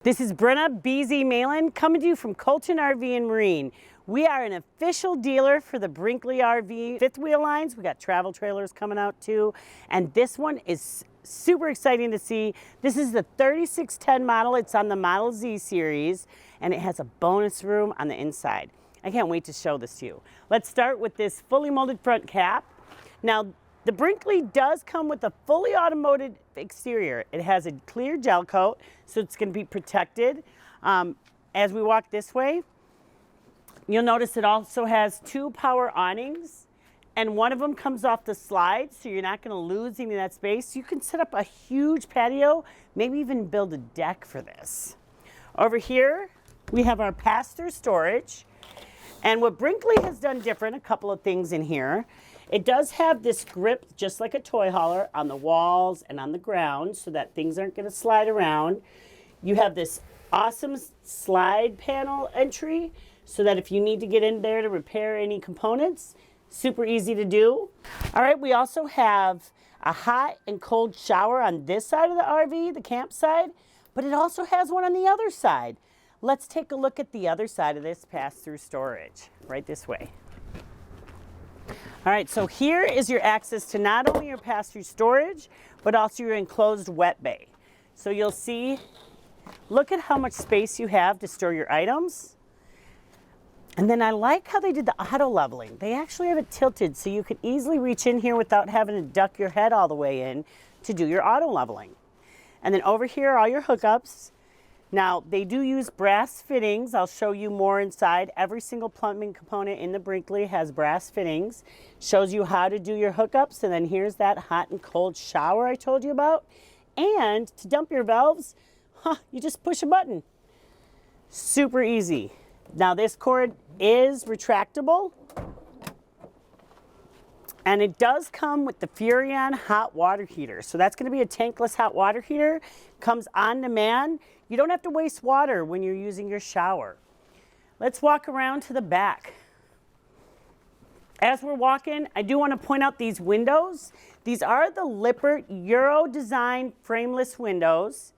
This is Brenna BZ Malin coming to you from Colton RV and Marine. We are an official dealer for the Brinkley RV fifth wheel lines. We got travel trailers coming out too. And this one is super exciting to see. This is the 3610 model. It's on the Model Z series and it has a bonus room on the inside. I can't wait to show this to you. Let's start with this fully molded front cap. Now, the Brinkley does come with a fully automated exterior. It has a clear gel coat, so it's going to be protected. As we walk this way, you'll notice it also has two power awnings, and one of them comes off the slide, so you're not going to lose any of that space. You can set up a huge patio, maybe even build a deck for this. Over here, we have our pass-through storage, and what Brinkley has done different, a couple of things in here. It does have this grip, just like a toy hauler, on the walls and on the ground so that things aren't going to slide around. You have this awesome slide panel entry so that if you need to get in there to repair any components, super easy to do. All right, we also have a hot and cold shower on this side of the RV, the campsite, but it also has one on the other side. Let's take a look at the other side of this pass-through storage, right this way. All right, so here is your access to not only your pass-through storage, but also your enclosed wet bay. So you'll see, look at how much space you have to store your items. And then I like how they did the auto leveling. They actually have it tilted so you can easily reach in here without having to duck your head all the way in to do your auto leveling. And then over here are all your hookups. Now, they do use brass fittings. I'll show you more inside. Every single plumbing component in the Brinkley has brass fittings. Shows you how to do your hookups. And then here's that hot and cold shower I told you about. And to dump your valves, you just push a button. Super easy. Now, this cord is retractable. And it does come with the Furrion hot water heater. So that's going to be a tankless hot water heater. Comes on demand. You don't have to waste water when you're using your shower. Let's walk around to the back. As we're walking, I do want to point out these windows. These are the Lippert Euro design frameless windows.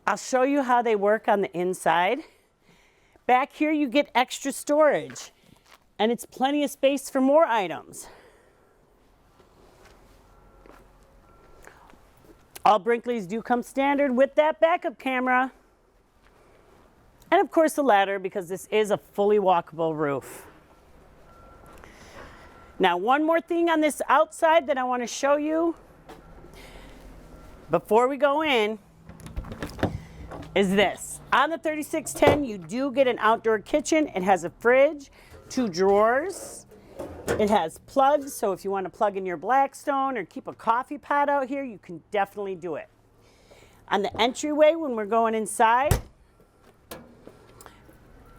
I'll show you how they work on the inside. Back here you get extra storage. And it's plenty of space for more items. All Brinkleys do come standard with that backup camera. And of course the ladder, because this is a fully walkable roof. Now, one more thing on this outside that I want to show you before we go in is this. On the 3610, you do get an outdoor kitchen. It has a fridge, 2 drawers. It has plugs, so if you want to plug in your Blackstone or keep a coffee pot out here, you can definitely do it. On the entryway, when we're going inside,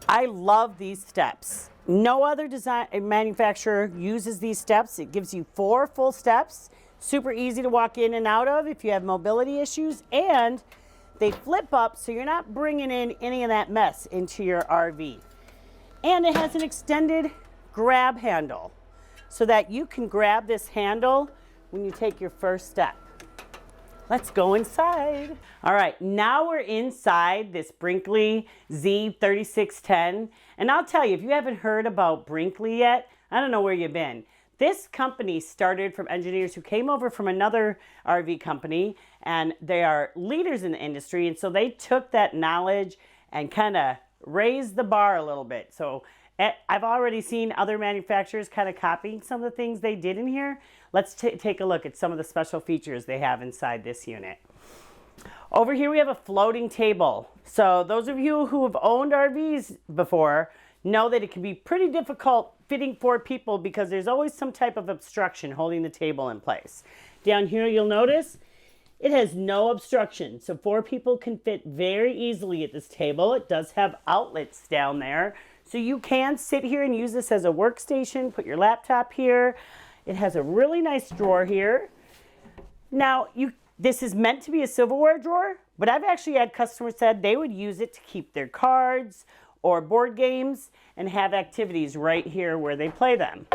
I love these steps. No other design manufacturer uses these steps. It gives you 4 full steps, super easy to walk in and out of if you have mobility issues, and they flip up so you're not bringing in any of that mess into your RV. And it has an extended grab handle so that you can grab this handle when you take your first step. Let's go inside. All right, now we're inside this Brinkley Z3610. And I'll tell you, if you haven't heard about Brinkley yet, I don't know where you've been. This company started from engineers who came over from another RV company, and they are leaders in the industry. And so they took that knowledge and kind of raised the bar a little bit. So I've already seen other manufacturers kind of copying some of the things they did in here. Let's take a look at some of the special features they have inside this unit. Over here we have a floating table. So those of you who have owned RVs before know that it can be pretty difficult fitting 4 people because there's always some type of obstruction holding the table in place. Down here you'll notice it has no obstruction, so 4 people can fit very easily at this table. It does have outlets down there. So you can sit here and use this as a workstation, put your laptop here. It has a really nice drawer here. Now, this is meant to be a silverware drawer, but I've actually had customers said they would use it to keep their cards or board games and have activities right here where they play them.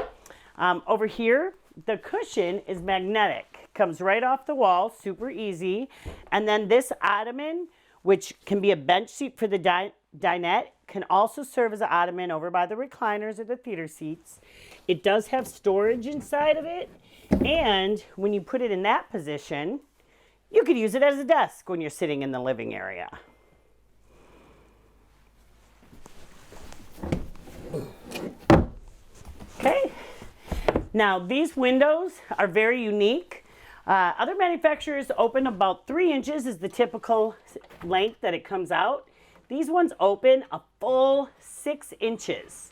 Over here, the cushion is magnetic. Comes right off the wall, super easy. And then this ottoman which can be a bench seat for the dinette, can also serve as an ottoman over by the recliners or the theater seats. It does have storage inside of it, and when you put it in that position, you could use it as a desk when you're sitting in the living area. Okay, now these windows are very unique. Other manufacturers open about 3 inches is the typical length that it comes out. These ones open a full 6 inches.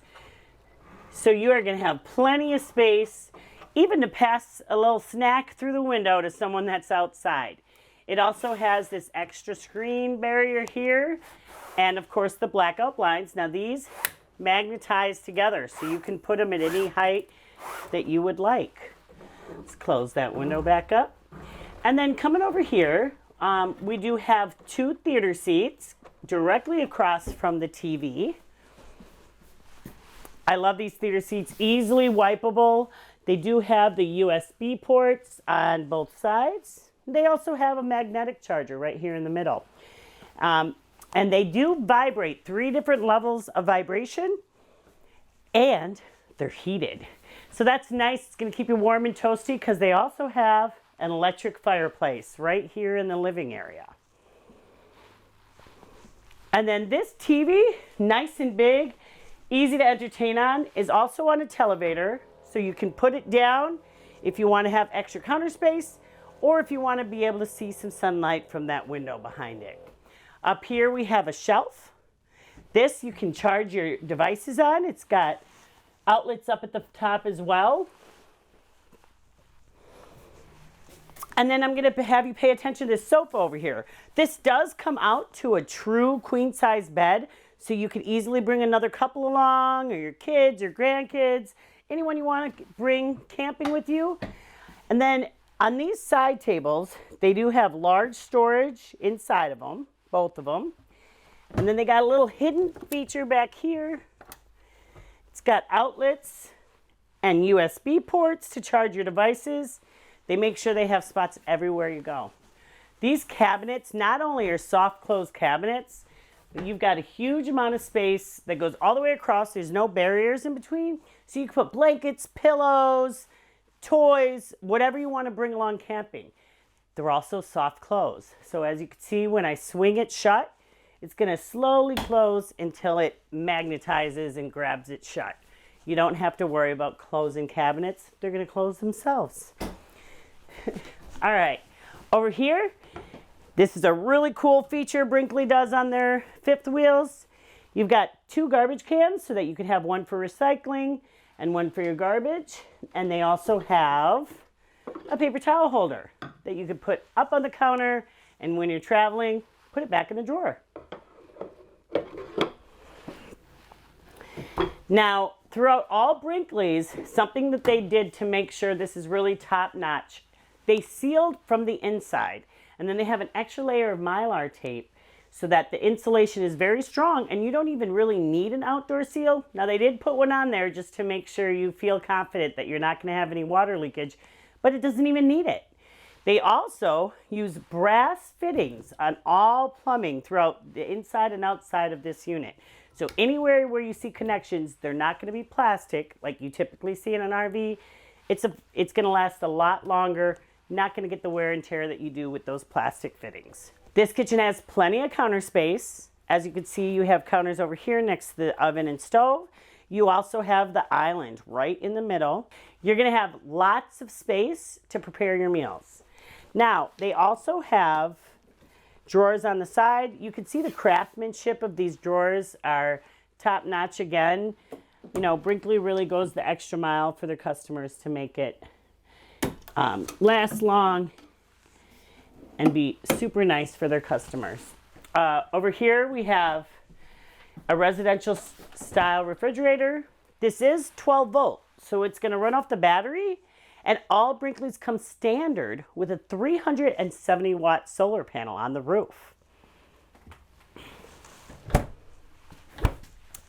So you are going to have plenty of space, even to pass a little snack through the window to someone that's outside. It also has this extra screen barrier here, and of course the blackout blinds. Now these magnetize together, so you can put them at any height that you would like. Let's close that window back up. And then coming over here, we do have 2 theater seats directly across from the TV. I love these theater seats, easily wipeable. They do have the USB ports on both sides. They also have a magnetic charger right here in the middle. And they do vibrate 3 different levels of vibration, and they're heated. So that's nice. It's going to keep you warm and toasty because they also have an electric fireplace right here in the living area. And then this TV, nice and big, easy to entertain on, is also on a televator. So you can put it down if you want to have extra counter space, or if you want to be able to see some sunlight from that window behind it. Up here we have a shelf. This you can charge your devices on. It's got outlets up at the top as well. And then I'm going to have you pay attention to this sofa over here. This does come out to a true queen size bed, so you could easily bring another couple along, or your kids or grandkids, anyone you want to bring camping with you. And then on these side tables, they do have large storage inside of them, both of them. And then they got a little hidden feature back here. It's got outlets and USB ports to charge your devices. They make sure they have spots everywhere you go. These cabinets not only are soft close cabinets, but you've got a huge amount of space that goes all the way across. There's no barriers in between. So you can put blankets, pillows, toys, whatever you want to bring along camping. They're also soft close. So as you can see, when I swing it shut, it's going to slowly close until it magnetizes and grabs it shut. You don't have to worry about closing cabinets. They're going to close themselves. All right, over here, this is a really cool feature Brinkley does on their fifth wheels. You've got 2 garbage cans so that you can have one for recycling and one for your garbage. And they also have a paper towel holder that you can put up on the counter, and when you're traveling, put it back in the drawer. Now, throughout all Brinkleys, something that they did to make sure this is really top notch, they sealed from the inside, and then they have an extra layer of Mylar tape so that the insulation is very strong, and you don't even really need an outdoor seal. Now, they did put one on there just to make sure you feel confident that you're not going to have any water leakage, but it doesn't even need it. They also use brass fittings on all plumbing throughout the inside and outside of this unit. So anywhere where you see connections, they're not going to be plastic like you typically see in an RV. It's going to last a lot longer, not going to get the wear and tear that you do with those plastic fittings. This kitchen has plenty of counter space. As you can see, you have counters over here next to the oven and stove. You also have the island right in the middle. You're going to have lots of space to prepare your meals. Now, they also have drawers on the side. You can see the craftsmanship of these drawers are top notch again. You know, Brinkley really goes the extra mile for their customers to make it last long and be super nice for their customers. Over here we have a residential style refrigerator. This is 12 volt, so it's going to run off the battery, and all Brinkleys come standard with a 370 watt solar panel on the roof.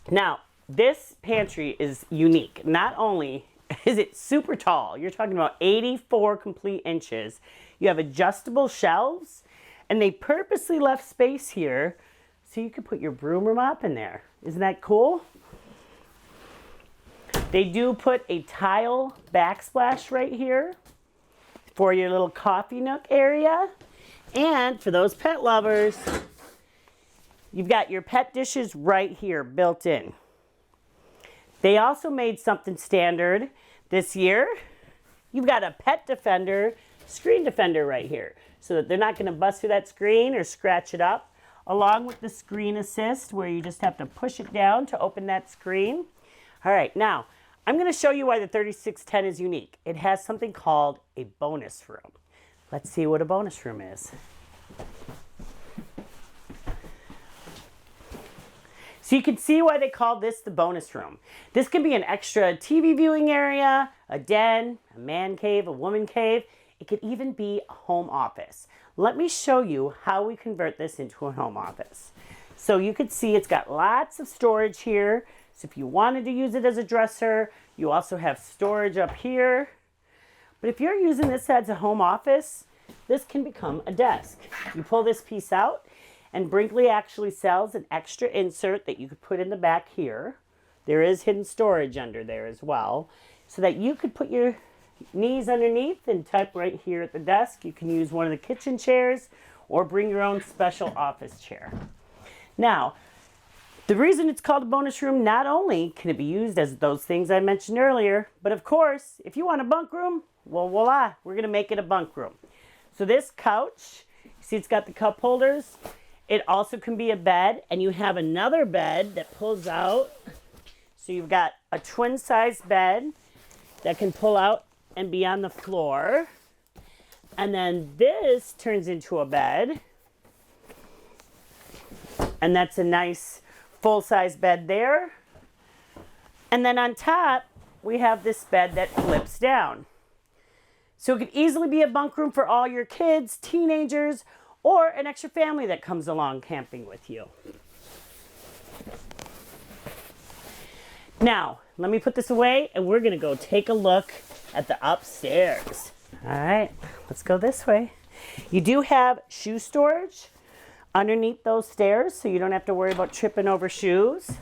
Now, this pantry is unique. Not only is it super tall, you're talking about 84 complete inches. You have adjustable shelves, And they purposely left space here so you could put your broom or mop in there. Isn't that cool? They do put a tile backsplash right here for your little coffee nook area. And for those pet lovers, you've got your pet dishes right here built in. They also made something standard this year. You've got a pet defender, screen defender right here, so that they're not going to bust through that screen or scratch it up, along with the screen assist where you just have to push it down to open that screen. All right, now I'm going to show you why the 3610 is unique. It has something called a bonus room. Let's see what a bonus room is. So you can see why they called this the bonus room. This can be an extra TV viewing area, a den, a man cave, a woman cave. It could even be a home office. Let me show you how we convert this into a home office. So you can see it's got lots of storage here. So if you wanted to use it as a dresser, you also have storage up here. But if you're using this as a home office, this can become a desk. You pull this piece out, and Brinkley actually sells an extra insert that you could put in the back here. There is hidden storage under there as well, so that you could put your knees underneath and type right here at the desk. You can use one of the kitchen chairs or bring your own special office chair. Now, the reason it's called a bonus room, not only can it be used as those things I mentioned earlier, but of course, if you want a bunk room, well, voila, we're going to make it a bunk room. So this couch, you see it's got the cup holders. It also can be a bed, and you have another bed that pulls out. So you've got a twin size bed that can pull out and be on the floor. And then this turns into a bed. And that's a nice full size bed there. And then on top, we have this bed that flips down. So it could easily be a bunk room for all your kids, teenagers, or an extra family that comes along camping with you. Now, let me put this away and we're gonna go take a look at the upstairs. All right, let's go this way. You do have shoe storage underneath those stairs, so you don't have to worry about tripping over shoes.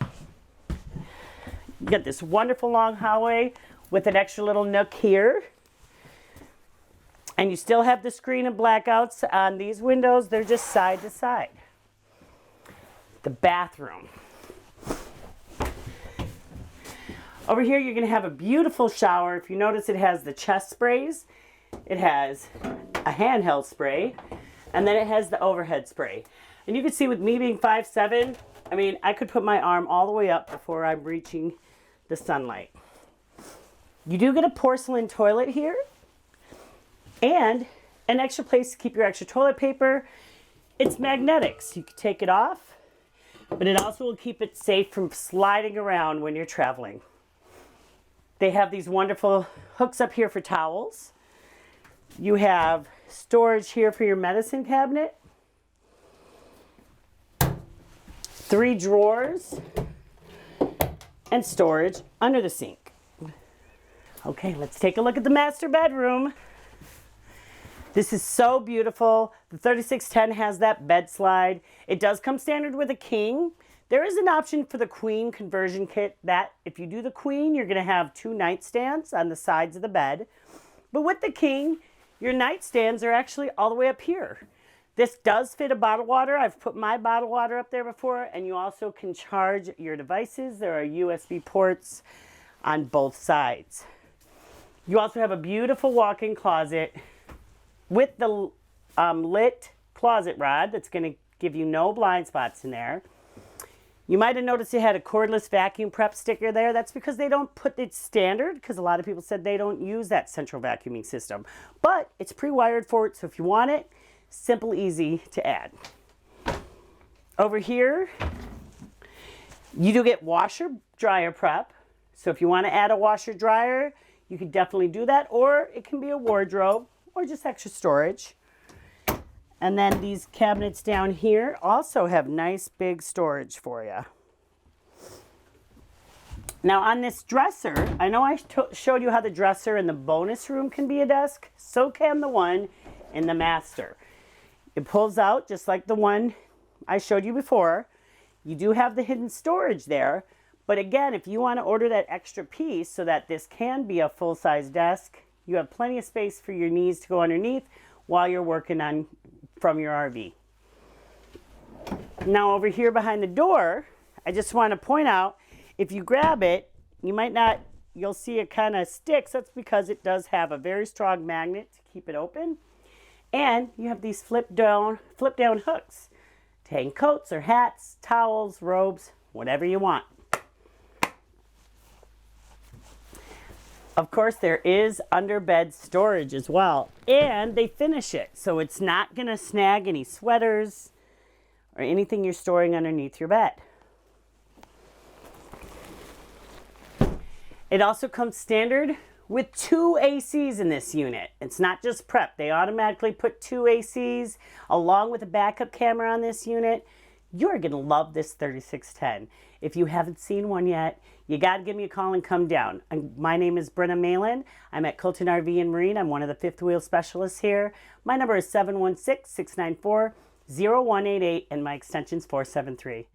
You got this wonderful long hallway with an extra little nook here. And you still have the screen and blackouts on these windows. They're just side to side. The bathroom. Over here, you're going to have a beautiful shower. If you notice, it has the chest sprays. It has a handheld spray. And then it has the overhead spray. And you can see with me being 5'7", I mean, I could put my arm all the way up before I'm reaching the sunlight. You do get a porcelain toilet here. And an extra place to keep your extra toilet paper. It's magnetic, so you can take it off, but it also will keep it safe from sliding around when you're traveling. They have these wonderful hooks up here for towels. You have storage here for your medicine cabinet. 3 drawers and storage under the sink. Okay, let's take a look at the master bedroom. This is so beautiful. The 3610 has that bed slide. It does come standard with a king. There is an option for the queen conversion kit that if you do the queen, you're gonna have 2 nightstands on the sides of the bed. But with the king, your nightstands are actually all the way up here. This does fit a bottled water. I've put my bottled water up there before, and you also can charge your devices. There are USB ports on both sides. You also have a beautiful walk-in closet with the lit closet rod that's going to give you no blind spots in there. You might have noticed it had a cordless vacuum prep sticker there. That's because they don't put it standard, because a lot of people said they don't use that central vacuuming system. But it's pre-wired for it, so if you want it, simple, easy to add. Over here, you do get washer dryer prep. So if you want to add a washer dryer, you can definitely do that, or it can be a wardrobe or just extra storage. And then these cabinets down here also have nice big storage for you. Now on this dresser, I know I showed you how the dresser in the bonus room can be a desk, so can the one in the master. It pulls out just like the one I showed you before. You do have the hidden storage there, but again, if you want to order that extra piece so that this can be a full-size desk, you have plenty of space for your knees to go underneath while you're working on from your RV. Now over here behind the door, I just want to point out, if you grab it, you might not, you'll see it kind of sticks. That's because it does have a very strong magnet to keep it open. And you have these flip down hooks to hang coats or hats, towels, robes, whatever you want. Of course, there is underbed storage as well, and they finish it, so it's not going to snag any sweaters or anything you're storing underneath your bed. It also comes standard with 2 ACs in this unit. It's not just prep. They automatically put 2 ACs along with a backup camera on this unit. You're going to love this 3610. If you haven't seen one yet, you got to give me a call and come down. My name is Brenna Malin. I'm at Colton RV and Marine. I'm one of the fifth wheel specialists here. My number is 716-694-0188 and my extension is 473.